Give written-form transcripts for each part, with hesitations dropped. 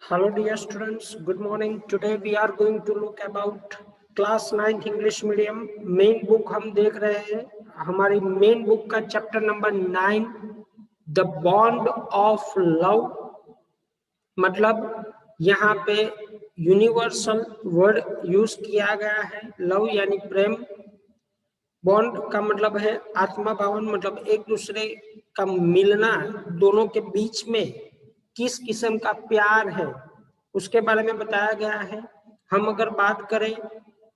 Hello dear students, good morning. Today we are going to look about class 9th English medium main book हम देख रहे हैं. हमारी main book का chapter number 9 The Bond of Love. मतलब यहाँ पे यूनिवर्सल वर्ड यूज किया गया है. लव यानी प्रेम, बॉन्ड का मतलब है आत्मा भावन, मतलब एक दूसरे का मिलना, दोनों के बीच में किस किस्म का प्यार है उसके बारे में बताया गया है. हम अगर बात करें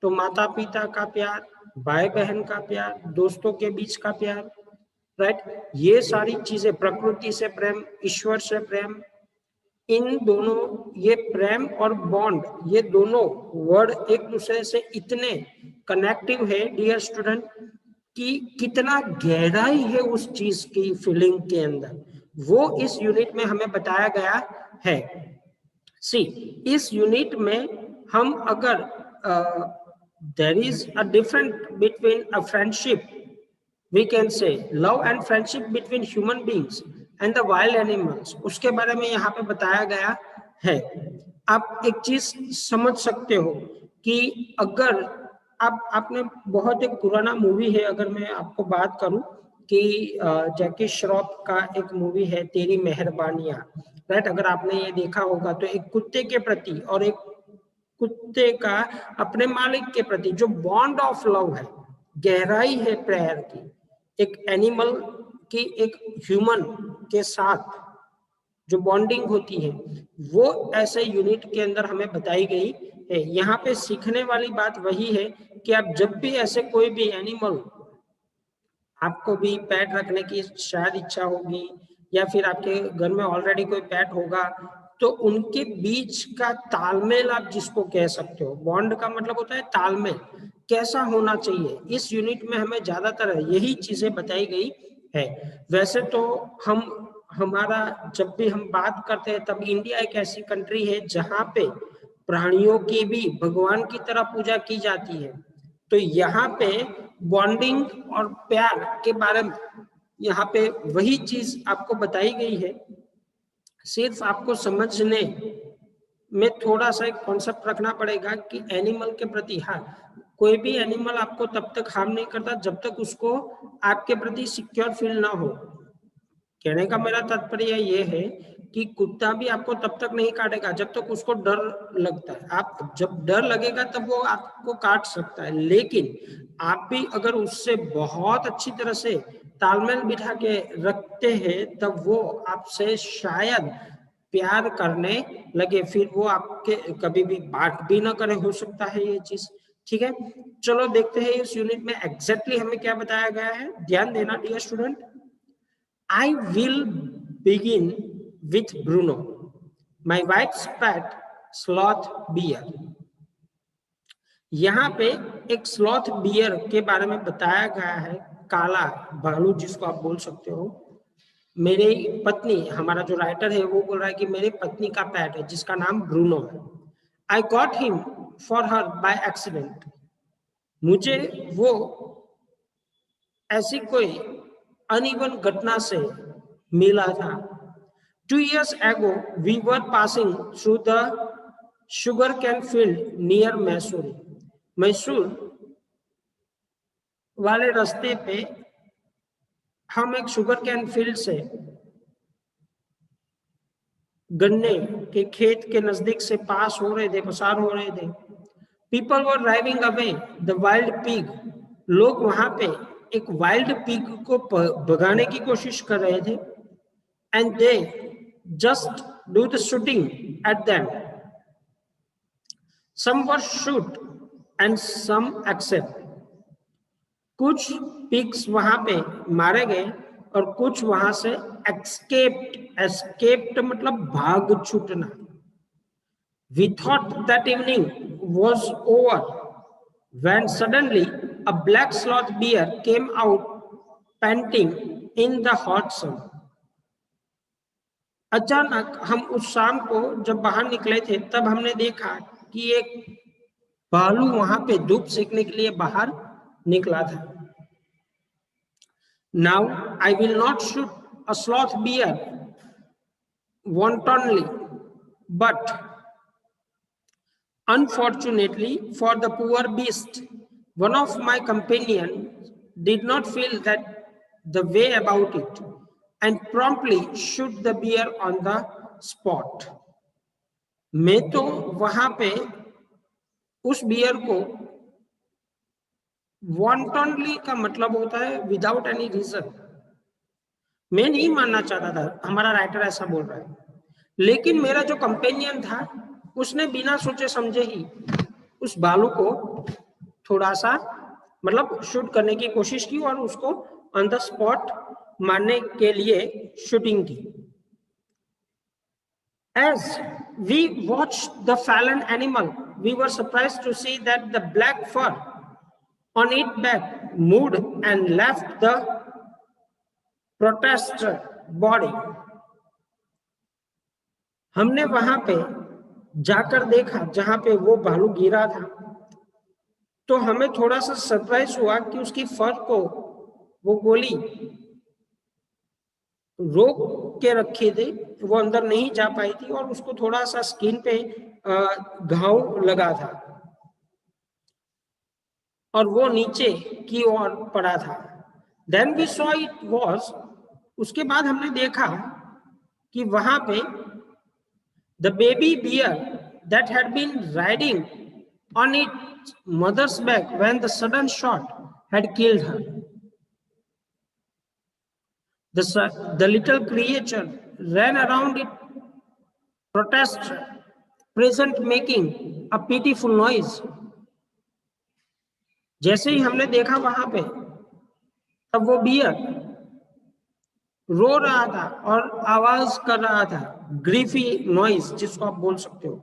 तो माता पिता का प्यार, भाई बहन का प्यार, दोस्तों के बीच का प्यार, राइट, ये सारी चीजें, प्रकृति से प्रेम, ईश्वर से प्रेम, इन दोनों, ये प्रेम और बॉन्ड, ये दोनों वर्ड एक दूसरे से इतने कनेक्टिव है डियर स्टूडेंट कि कितना गहराई है उस चीज की फीलिंग के अंदर, वो इस यूनिट में हमें बताया गया है. सी, इस यूनिट में हम अगर there is a different between a friendship, we can say love and friendship between human beings and the wild animals, उसके बारे में यहाँ पे बताया गया है. आप एक चीज समझ सकते हो कि अगर आपने बहुत एक पुराना मूवी है, अगर मैं आपको बात करूं कि जैकी श्रॉफ का एक मूवी है तेरी मेहरबानियां, राइट, अगर आपने ये देखा होगा तो एक कुत्ते के प्रति और एक कुत्ते का अपने मालिक के प्रति जो बॉन्ड ऑफ लव है, गहराई है प्यार की, एक एनिमल की एक ह्यूमन के साथ जो बॉन्डिंग होती है, वो ऐसे यूनिट के अंदर हमें बताई गई है. यहाँ पे सीखने वाली बात वही है कि आप जब भी ऐसे कोई भी एनिमल, आपको भी पेट रखने की शायद इच्छा होगी या फिर आपके घर में ऑलरेडी कोई पेट होगा, तो उनके बीच का तालमेल आप जिसको कह सकते हो, बॉन्ड का मतलब होता है तालमेल, कैसा होना चाहिए. इस यूनिट में हमें ज्यादातर यही चीजें बताई गई है. वैसे तो हमारा जब भी हम बात करते हैं तब इंडिया एक ऐसी कंट्री है जहां पे प्राणियों की भी भगवान की तरह पूजा की जाती है. तो यहाँ पे बॉन्डिंग और प्यार के बारे में यहाँ पे वही चीज आपको बताई गई है. सिर्फ आपको समझने में थोड़ा सा एक कॉन्सेप्ट रखना पड़ेगा कि एनिमल के प्रति, हाँ, कोई भी एनिमल आपको तब तक हार्म नहीं करता जब तक उसको आपके प्रति सिक्योर फील ना हो. कहने का मेरा तात्पर्य ये है कि कुत्ता भी आपको तब तक नहीं काटेगा जब तक उसको डर लगता है. आप जब डर लगेगा तब वो आपको काट सकता है, लेकिन आप भी अगर उससे बहुत अच्छी तरह से तालमेल बिठा के रखते हैं तब वो आपसे शायद प्यार करने लगे, फिर वो आपके कभी भी बात भी ना करे, हो सकता है ये चीज. ठीक है, चलो देखते हैं इस यूनिट में एग्जैक्टली हमें क्या बताया गया है. ध्यान देना dear student. I will begin with Bruno, my wife's pet sloth bear. यहाँ पे एक स्लॉथ बियर के बारे में बताया गया है, काला भालू जिसको आप बोल सकते हो. मेरी पत्नी, हमारा जो राइटर है वो बोल रहा है कि मेरी पत्नी का पेट है जिसका नाम ब्रूनो है. I got him for her by accident. मुझे वो ऐसी कोई अनइवन घटना से मिला था. 2 years ago, we were passing through the sugarcane field near Mysore. Mysore वाले रास्ते पे हम एक शुगर कैन फील्ड से, गन्ने के खेत के नजदीक से पास हो रहे थे, पसार हो रहे थे. People were driving away the wild pig. लोग वहां पे एक वाइल्ड पिग को भगाने की कोशिश कर रहे थे. And they just do the shooting at them. Some were shoot and some accept. कुछ पिग्स वहां पे मारे गए और कुछ वहां से escaped. Escaped मतलब भाग छूटना. We thought that evening was over when suddenly a black sloth bear came out panting in the hot sun. अचानक हम उस शाम को जब बाहर निकले थे तब हमने देखा कि एक भालू वहां पे धूप सेकने के लिए बाहर निकला था. Now I will not shoot a sloth bear wantonly. but unfortunately for the poor beast, one of my companions did not feel that the way about it and promptly shoot the bear on the spot. मैं तो वहां पे उस beer को वॉन्टनली का मतलब होता है विदाउट एनी रीजन, मैं नहीं मानना चाहता था, हमारा राइटर ऐसा बोल रहा है, लेकिन मेरा जो कंपेनियन था उसने बिना सोचे समझे ही उस भालू को थोड़ा सा मतलब शूट करने की कोशिश की और उसको ऑन द स्पॉट मारने के लिए शूटिंग की. As we watched the fallen animal, we were surprised to see that the black fur on its back moved and left the protester body. हमने वहां पे जाकर देखा जहां पे वो भालू गिरा था, तो हमें थोड़ा सा सरप्राइज हुआ कि उसकी फर को वो गोली रोक के रखी थी, वो अंदर नहीं जा पाई थी और उसको थोड़ा सा स्किन पे घाव लगा था और वो नीचे की ओर पड़ा था. Then we saw it was, उसके बाद हमने देखा कि वहां पे the baby bear that had been riding on its mother's back when the sudden shot had killed her. The little creature ran around it, protest present, making a pitiful noise. जैसे ही हमने देखा वहां पे, तब वो बियर रो रहा था और आवाज कर रहा था, ग्रीफी नॉइज जिसको आप बोल सकते हो.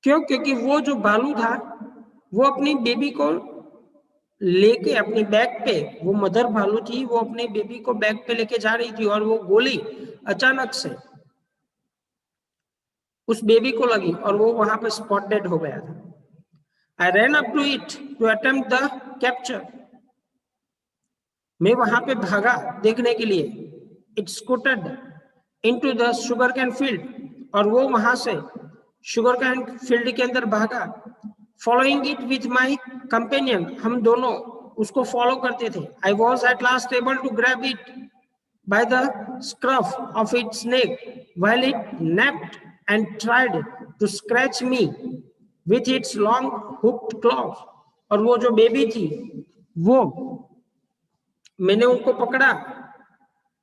क्यों? क्योंकि वो जो भालू था वो अपनी बेबी को लेके अपनी बैग पे, वो मदर भालू थी, वो अपने बेबी को बैग पे लेके जा रही थी और वो गोली अचानक से उस बेबी को लगी और वो वहां पे स्पॉट डेड हो गया था. I ran up to it to attempt the capture. मैं वहां पे भागा देखने के लिए. It scooted into the sugarcane field और वो वहां से sugarcane field के अंदर भागा. Following it with my companion, हम दोनों उसको फॉलो करते थे. I was at last able to grab it by the scruff of its neck while it napped and tried to scratch me with its long hooked claws. और वो जो baby थी वो मैंने उनको पकड़ा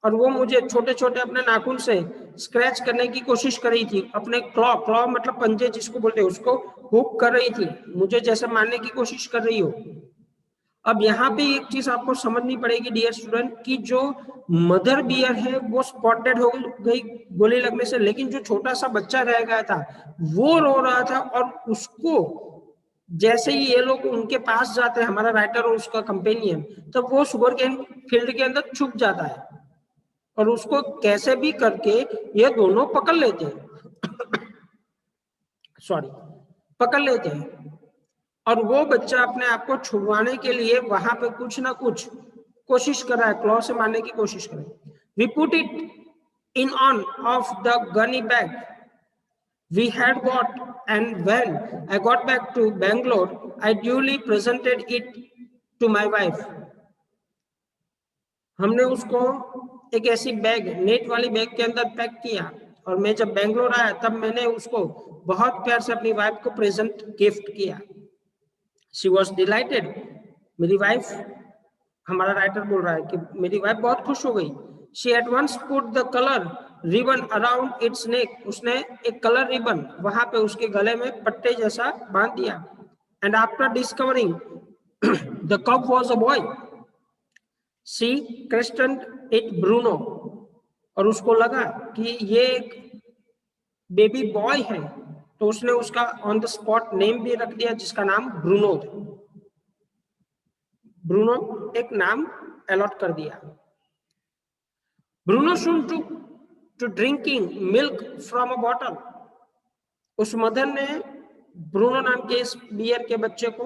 और वो मुझे छोटे छोटे अपने नाखून से स्क्रैच करने की कोशिश कर रही थी. अपने क्लॉ मतलब पंजे जिसको बोलते हैं, उसको हुक कर रही थी, मुझे जैसे मारने की कोशिश कर रही हो. अब यहाँ पे एक चीज आपको समझनी पड़ेगी डियर स्टूडेंट, कि जो मदर बियर है वो स्पॉटेड हो गई गोली लगने से, लेकिन जो छोटा सा बच्चा रह गया था वो रो रहा था और उसको जैसे ही ये लोग उनके पास जाते हैं, हमारा राइटर और उसका कंपेनियन, तब वो शुगर केन फील्ड के अंदर छुप जाता है और उसको कैसे भी करके ये दोनों पकड़ लेते हैं पकड़ लेते हैं. और वो बच्चा अपने आप को छुड़वाने के लिए वहां पे कुछ ना कुछ कोशिश कर रहा है, क्लॉ से मारने की कोशिश कर रहा है. We put it in on of the gunny bag we had got, and when I got back to Bangalore, I duly presented it to my wife. हमने उसको एक ऐसी बैग, नेट वाली बैग के अंदर पैक किया और मैं जब बेंगलोर आया तब मैंने उसको बहुत प्यार से अपनी वाइफ को प्रेजेंट गिफ्ट किया. She was delighted. मेरी वाइफ, हमारा राइटर बोल रहा है कि मेरी वाइफ बहुत खुश हो गई. She at once put the color ribbon around its neck. उसने एक कलर रिबन वहां पे उसके गले में पट्टे जैसा बांध दिया. And after discovering the cub was a boy, she christened it Bruno. और उसको लगा कि ये एक बेबी बॉय है, तो उसने उसका ऑन द स्पॉट नेम भी रख दिया जिसका नाम ब्रूनो था. ब्रूनो एक नाम अलॉट कर दिया. Bruno soon took to drinking milk from a bottle. उस मदर ने ब्रूनो नाम के इस बियर के बच्चे को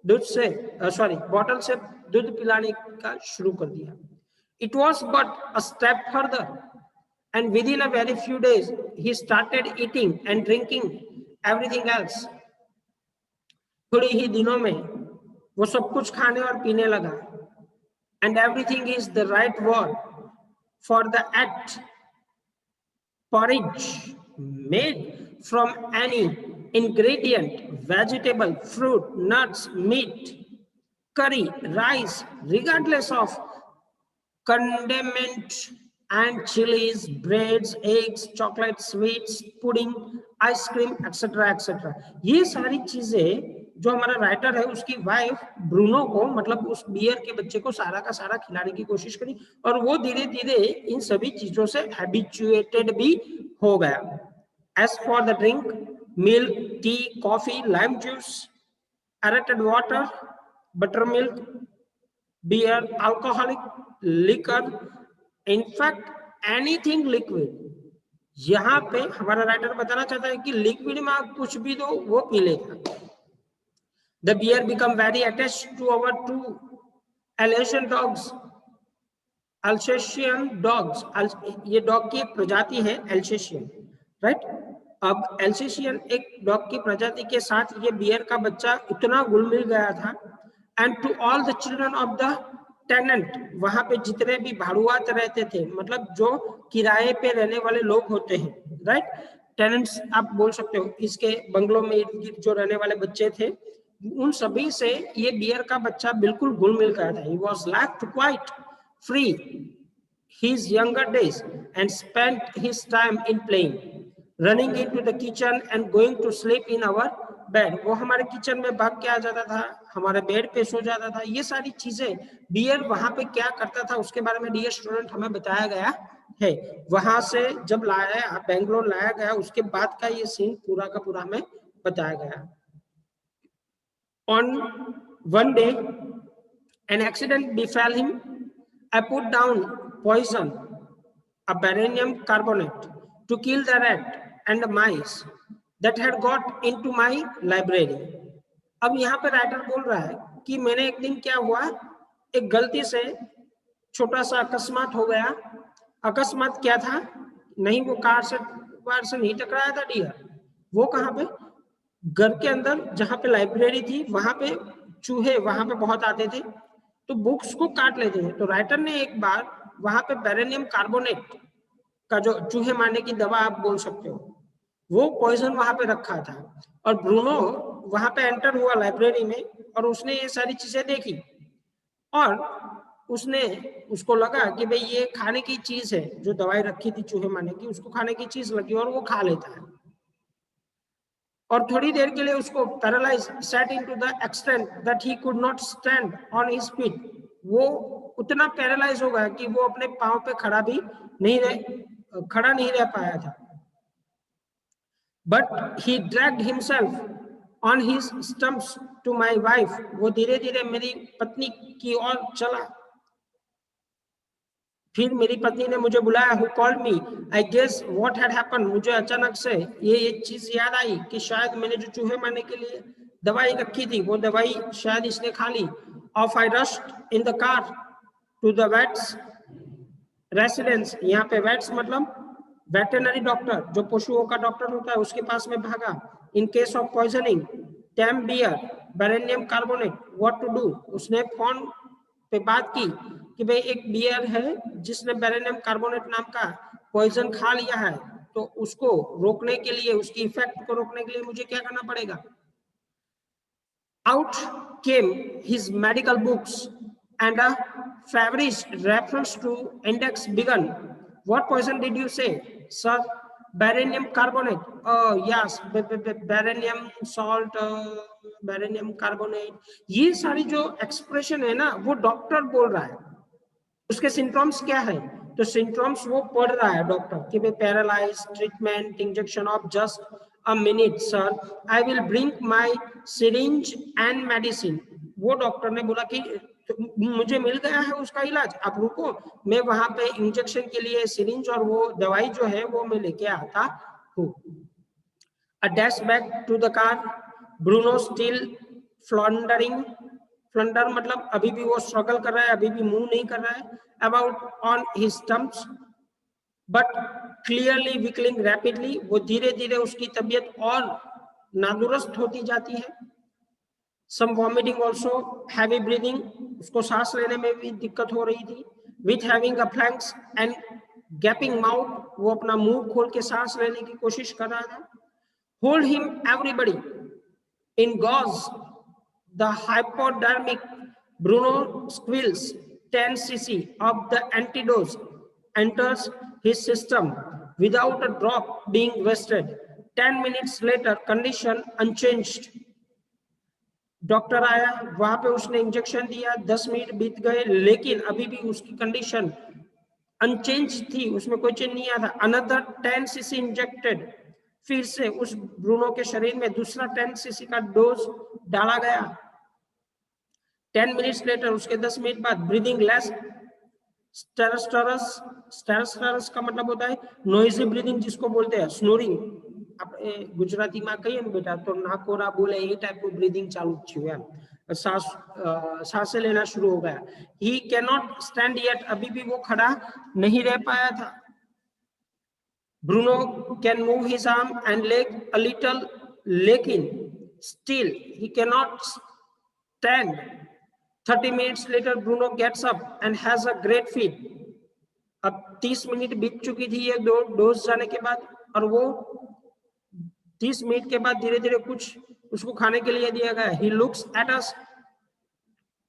दूध से बॉटल से दूध पिलाने का शुरू कर दिया. It was but a step further and within a very few days he started eating and drinking everything else. थोड़ी ही दिनों में वो सब कुछ खाने और पीने लगा. And everything is the right word for the act. Porridge made from any ingredient, vegetable, fruit, nuts, meat, curry, rice, regardless of condiment and chilies, breads, eggs, chocolate, sweets, pudding, ice cream etcetera etcetera. ये सारी चीजें जो हमारा writer है उसकी wife Bruno को, मतलब उस बियर के बच्चे को सारा का सारा खिलाने की कोशिश करी और वो धीरे धीरे इन सभी चीजों से हैबिचुएटेड भी हो गया. As for the drink, milk, tea, coffee, lime juice, aerated water, butter milk, beer, alcoholic, liquor, in fact anything liquid. यहाँ पे हमारा राइटर बताना चाहता है कि लिक्विड में आप कुछ भी दो वो पी लेगा. The beer become very attached to our two Alsatian dogs. Alsatian dogs, ये डॉग की एक प्रजाति है Alsatian, राइट? अब Alsatian एक डॉग की प्रजाति के साथ ये बियर का बच्चा इतना घुल मिल गया था. And to all the children of the tenant, वहां पे जितने भी भाड़ुआत रहते थे, मतलब जो किराए पे रहने वाले लोग होते हैं, राइट? टेनेंट्स आप बोल सकते हो. इसके बंगलों में इर्द गिर्द जो रहने वाले बच्चे थे उन सभी से ये बियर का बच्चा बिल्कुल घुल मिल गया था. He was left quite free his younger days and spent his time in playing, running into the kitchen and going to sleep in our bed. वो हमारे किचन में भाग के आ जाता था, हमारे बेड पे सो जाता था. ये सारी चीजें बियर वहां पे क्या करता था उसके बारे में डियर स्टूडेंट हमें बताया गया है. वहां से जब लाया बेंगलोर लाया गया उसके बाद का ये सीन पूरा का पूरा हमें बताया गया. On one day an accident befell him. I put down poison, a barium carbonate, to kill the rat and the mice that had got into my library. अब यहाँ पे राइटर बोल रहा है कि मैंने एक दिन क्या हुआ, एक गलती से छोटा सा अकस्मात हो गया. अकस्मात क्या था? नहीं वो कार से नहीं टकराया था डियर. वो कहाँ पे? घर के अंदर जहाँ पे लाइब्रेरी थी वहां पे चूहे वहां पे बहुत आते थे तो बुक्स को काट लेते थे. तो राइटर ने एक बार वहां पे बेरेनियम कार्बोनेट का जो चूहे मारने की दवा आप बोल सकते हो वो पॉइजन वहां पे रखा था. और ब्रूनो वहां पे एंटर हुआ लाइब्रेरी में और उसने ये सारी चीजें देखी और उसको लगा कि भाई ये खाने की चीज है, जो दवाई रखी थी चूहे मारने की उसको खाने की चीज लगी और वो खा लेता है. और थोड़ी देर के लिए उसको paralyse set into the extent that he could not stand on his feet. वो उतना पैरालाइज हो गया कि वो अपने पांव पे खड़ा नहीं रह पाया था. But he dragged himself on his stumps to my wife. वो धीरे धीरे मेरी पत्नी की ओर चला. फिर मेरी पत्नी ने मुझे बुलाया. Who called me? I guess what had happened. मुझे अचानक से ये चीज याद आई कि शायद मैंने जो चूहे मारने के लिए दवाई रखी थी वो दवाई शायद इसने खा ली. Off I rushed in the car to the vet's residence. यहाँ पे vets मतलब वेटरनरी डॉक्टर, जो पशुओं का डॉक्टर होता है, उसके पास में भागा. In case of poisoning, damn beer, barium carbonate, what to do? उसने फोन पे बात की कि भाई एक बियर है जिसने बेरेनियम कार्बोनेट नाम का पॉइजन खा लिया है तो उसको रोकने के लिए, उसकी इफेक्ट को रोकने के लिए मुझे क्या करना पड़ेगा. Out came his medical books and a feverish reference to index began. What poison did you say sir? Barium carbonate. Yes, barium salt, barium carbonate. ये सारी जो एक्सप्रेशन है ना वो डॉक्टर बोल रहा है. उसके सिम्टम्स क्या है? तो सिम्टम्स वो पढ़ रहा है डॉक्टर कि भाई paralyse, treatment, injection of just a minute sir, I will bring my syringe and medicine. वो डॉक्टर ने बोला कि मुझे मिल गया है उसका इलाज, आप रुको, मैं वहां पे इंजेक्शन के लिए सिरिंज और वो दवाई जो है वो मैं लेके आता हूँ. A dash back to the car. Bruno still floundering. Flounder मतलब अभी भी वो स्ट्रगल कर रहा है, अभी भी मूव नहीं कर रहा है. About on his stumps. but clearly weakening rapidly. वो धीरे धीरे उसकी तबीयत और नादुरुस्त होती जाती है. Some vomiting also, heavy breathing, उसको सांस लेने में भी दिक्कत हो रही थी. With having a flanks and gaping mouth, वो अपना मुंह खोल के सांस लेने की कोशिश कर रहा था. Hold him, everybody. In gauze, the hypodermic, Bruno squeals. 10 cc of the antidote enters his system without a drop being wasted. 10 minutes later, condition unchanged. Doctor आया, वहां पे उसने इंजेक्शन दिया. 10 मिनट बीत गए, लेकिन अभी भी उसकी कंडीशन अनचेंज थी, उसमें कोई चेंज नहीं आया था. Another 10 cc injected. फिर से उस ब्रूनो के शरीर में दूसरा 10 cc का डोज डाला गया. 10 मिनट्स लेटर, उसके 10 मिनट बाद, ब्रीदिंग लेस स्टेरस्टरस. स्टेरस्टरस का मतलब होता है नॉइजी ब्रीदिंग, जिसको बोलते हैं स्नोरिंग. આપણે ગુજરાતીમાં કહીએ ને બેટા, તો નાકોરા બોલે એ ટાઈપનું બ્રીધિંગ ચાલુ થયું એમ. सांसें लेना शुरू हो गया. He can not stand yet, अभी भी वो खड़ा नहीं रह पाया था. Bruno can move his arm and leg a little, लेकिन still he can not stand. 30 minutes later, Bruno gets up and has a great feed. अब 30 मिनट बीत चुकी थी ये डोज जाने के बाद, और वो 30 मिनट के बाद धीरे धीरे कुछ उसको खाने के लिए दिया गया. He looks at us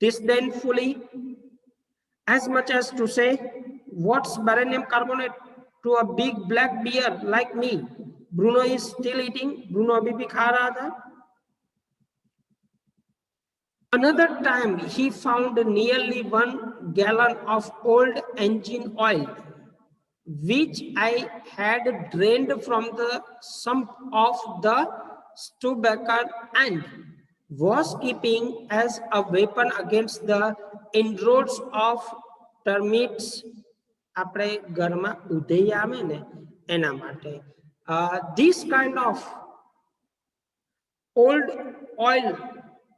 disdainfully, as much as to say, what's barium carbonate to a big black bear like me? Bruno is still eating. Bruno अभी भी खा रहा था. Another time he found nearly 1 gallon of old engine oil, which I had drained from the sump of the Stubaker and was keeping as a weapon against the inroads of termites. આપણે ઘરમાં ઉધઈ આવે ને એના માટે. This kind of old oil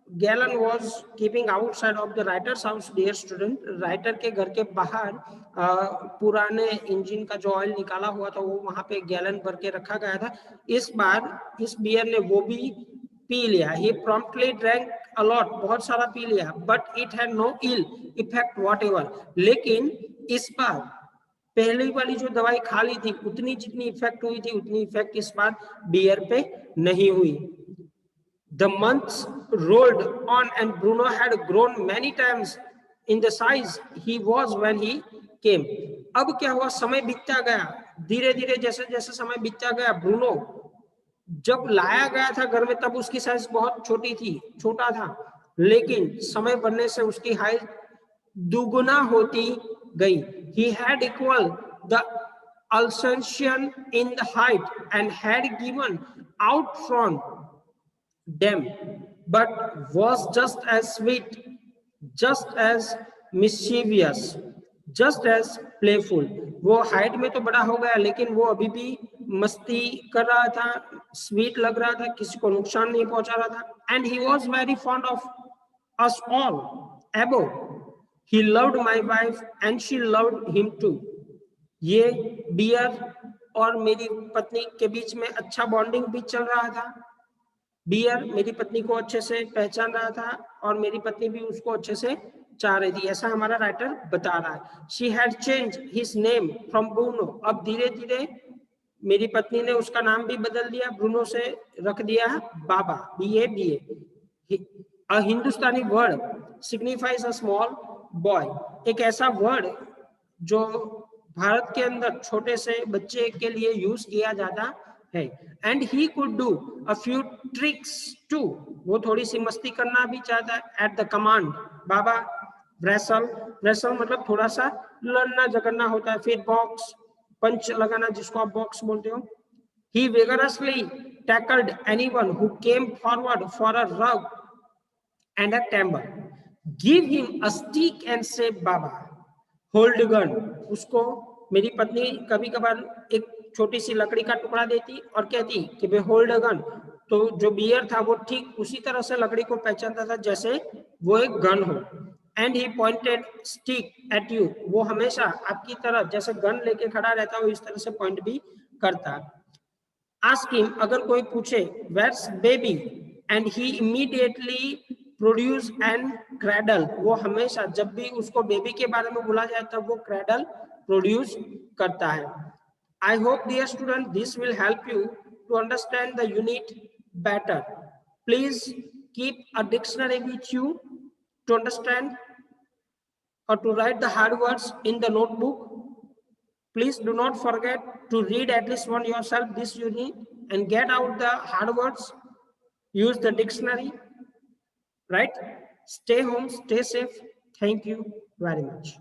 gallon was keeping outside of the writer's house. Dear student, writer के घर के बाहर पुराने इंजन का जो ऑयल निकाला हुआ था वो वहां पे गैलन भर के रखा गया था. इस बार इस बियर ने वो भी पी लिया. He promptly drank a lot, बहुत सारा पी लिया. But it had no ill effect whatever. लेकिन इस बार पहली वाली जो दवाई खा ली थी, उतनी जितनी इफेक्ट हुई थी उतनी इफेक्ट इस बार बियर पे नहीं हुई. The months rolled on and Bruno had grown many times in the size he was when he came. अब क्या हुआ, समय बीतता गया. धीरे धीरे जैसे जैसे समय बीतता गया, ब्रूनो जब लाया गया था घर में तब उसकी साइज बहुत छोटी थी, छोटा था. लेकिन समय बढ़ने से उसकी हाइट दुगुना होती गई. He had equal the Alsatian in the height and had given out from them, but was just as sweet, just as mischievous, just as playful. वो हाइट में तो बड़ा हो गया, लेकिन वो अभी भी मस्ती कर रहा था, स्वीट लग रहा था, किसी को नुकसान नहीं पहुंचा रहा था. And he was very fond of us all. Above, he loved my wife and she loved him too. ये बियर और मेरी पत्नी के बीच में अच्छा बॉन्डिंग भी चल रहा था. बियर मेरी पत्नी को अच्छे से पहचान रहा था और मेरी पत्नी भी उसको अच्छे से चाह रही थी, ऐसा हमारा राइटर बता रहा है. She had changed his name from Bruno. अब धीरे धीरे मेरी पत्नी ने उसका नाम भी बदल दिया, ब्रूनो से रख दिया बाबा, BA. A Hindustani word signifies a small boy. एक ऐसा वर्ड जो भारत के अंदर छोटे से बच्चे के लिए यूज किया जाता है. And he could do a few tricks too. वो थोड़ी सी मस्ती करना भी चाहता है. At the command, Baba. wrestle मतलब थोड़ा सा लड़ना झगड़ना होता है. फिर बॉक्स, पंच लगाना, जिसको आप बॉक्स बोलते हो. He vigorously tackled anyone who came forward for a rug and a timber. Give him a stick and say Baba. Hold gun. उसको मेरी पत्नी कभी कभार एक छोटी सी लकड़ी का टुकड़ा देती और कहती कि बे होल्ड अ गन. तो जो बियर था वो ठीक उसी तरह से लकड़ी को पहचानता था जैसे वो एक गन हो. And he pointed stick at you, वो हमेशा आपकी तरफ जैसे गन लेके खड़ा रहता है वो इस तरह से पॉइंट भी करता है। आस्क हिम, अगर कोई पूछे where's baby and he immediately produce and cradle, वो हमेशा जब भी उसको बेबी के बारे में बोला जाए तब वो क्रैडल प्रोड्यूस करता है। I hope dear student this will help you to understand the unit better. Please keep a dictionary with you to understand or to write the hard words in the notebook. Please do not forget to read at least one yourself this unit and get out the hard words. Use the dictionary, right? Stay home, stay safe. Thank you very much.